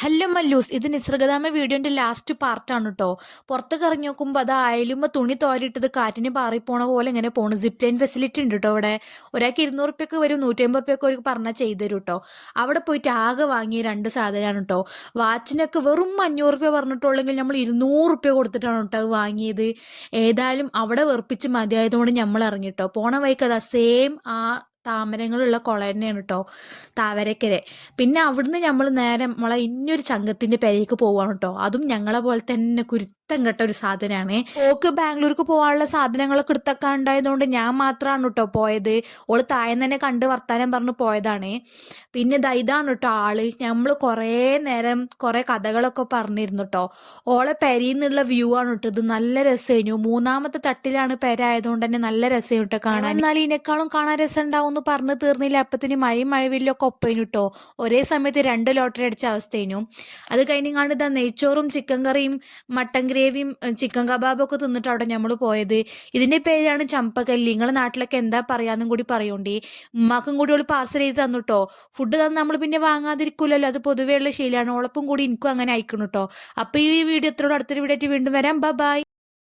Hello Mallus, ഇത് നിസർഗദാമ വീഡിയോന്റെ last പാർട്ടാണ് കേട്ടോ. പുറത്തേക്ക് ഇറങ്ങി നോക്കുമ്പോൾ അത് അയലുമ്പോ തുണി തോരിട്ടത് കാറ്റിന് പാറിപ്പോണ പോലെ ഇങ്ങനെ പോണു. സിപ്പ് ലൈൻ ഫെസിലിറ്റി ഉണ്ട് കേട്ടോ അവിടെ. ഒരാൾക്ക് 200 വരും, 150 അവർക്ക് പറഞ്ഞാൽ ചെയ്തു തരും കേട്ടോ. അവിടെ പോയിട്ട് ആകെ വാങ്ങിയ രണ്ട് സാധനമാണ് കേട്ടോ. വാച്ചിനൊക്കെ വെറും 500 പറഞ്ഞിട്ടുള്ളെങ്കിൽ നമ്മൾ 200 കൊടുത്തിട്ടാണ് കേട്ടോ അത് വാങ്ങിയത്. ഏതായാലും അവിടെ വെറുപ്പിച്ച് മതിയായതുകൊണ്ട് നമ്മൾ ഇറങ്ങിട്ടോ. പോണ വഴിക്ക് അതാ സെയിം ആ താമരങ്ങളുള്ള കുള തന്നെയാണ് കേട്ടോ, താവരക്കരെ. പിന്നെ അവിടുന്ന് നമ്മൾ നേരെ നമ്മളെ ഇന്നൊരു ചങ്കത്തിന്റെ പെരേക്ക് പോവാണ് കേട്ടോ. അതും ഞങ്ങളെ പോലെ തന്നെ കുരുത്തം കെട്ട ഒരു സാധനമാണ്. ഓക്ക് ബാംഗ്ലൂർക്ക് പോകാനുള്ള സാധനങ്ങളൊക്കെ എടുത്തൊക്കെ ഉണ്ടായതുകൊണ്ട് ഞാൻ മാത്രമാണ് കേട്ടോ പോയത്. ഓള് താഴെ തന്നെ കണ്ട് വർത്താനം പറഞ്ഞ് പോയതാണ്. പിന്നെ ഇതാണ് കേട്ടോ ആള്. നമ്മൾ കുറേ നേരം കുറേ കഥകളൊക്കെ പറഞ്ഞിരുന്നു കേട്ടോ. ഓളെ പെരയിൽ വ്യൂ ആണ് കേട്ടോ ഇത്. നല്ല രസമായിരുന്നു. മൂന്നാമത്തെ തട്ടിലാണ് പെര ആയതുകൊണ്ട് തന്നെ നല്ല രസമായിരുന്നു കേട്ടോ കാണാൻ. എന്നാൽ ഇതിനേക്കാളും കാണാൻ രസം ഉണ്ടാവും എന്ന് പറഞ്ഞു തീർന്നില്ല. അപ്പത്തിന് മഴയും മഴവില്ലൊക്കെ ഒപ്പേനു കേട്ടോ. ഒരേ സമയത്ത് 2 ലോട്ടറി അടിച്ച അവസ്ഥേനു. അത് കഴിഞ്ഞാണ്ട് ഇതാ നെയ്ച്ചോറും ചിക്കൻ കറിയും മട്ടൻ ഗ്രേവിയും ചിക്കൻ കബാബും ഒക്കെ തിന്നിട്ട് അവിടെ നമ്മൾ പോയത്. ഇതിന്റെ പേരാണ് ചമ്പക്കല്ലി. നിങ്ങളെ നാട്ടിലൊക്കെ എന്താ പറയാന്നും കൂടി പറയോണ്ടി. ഉമ്മാക്കും കൂടി ഓള് പാർസൽ ചെയ്ത് തന്നുട്ടോ. ഫുഡ് തന്നെ നമ്മൾ പിന്നെ വാങ്ങാതിരിക്കൂലല്ലോ, അത് പൊതുവേ ഉള്ള ശീലമാണ്. ഓളപ്പം കൂടി എനിക്കും അങ്ങനെ അയക്കണം കേട്ടോ. അപ്പൊ ഈ വീഡിയോ എത്രയോട് അടുത്തൊരു വീഡിയോ ആയിട്ട് വീണ്ടും വരാം. ബൈ.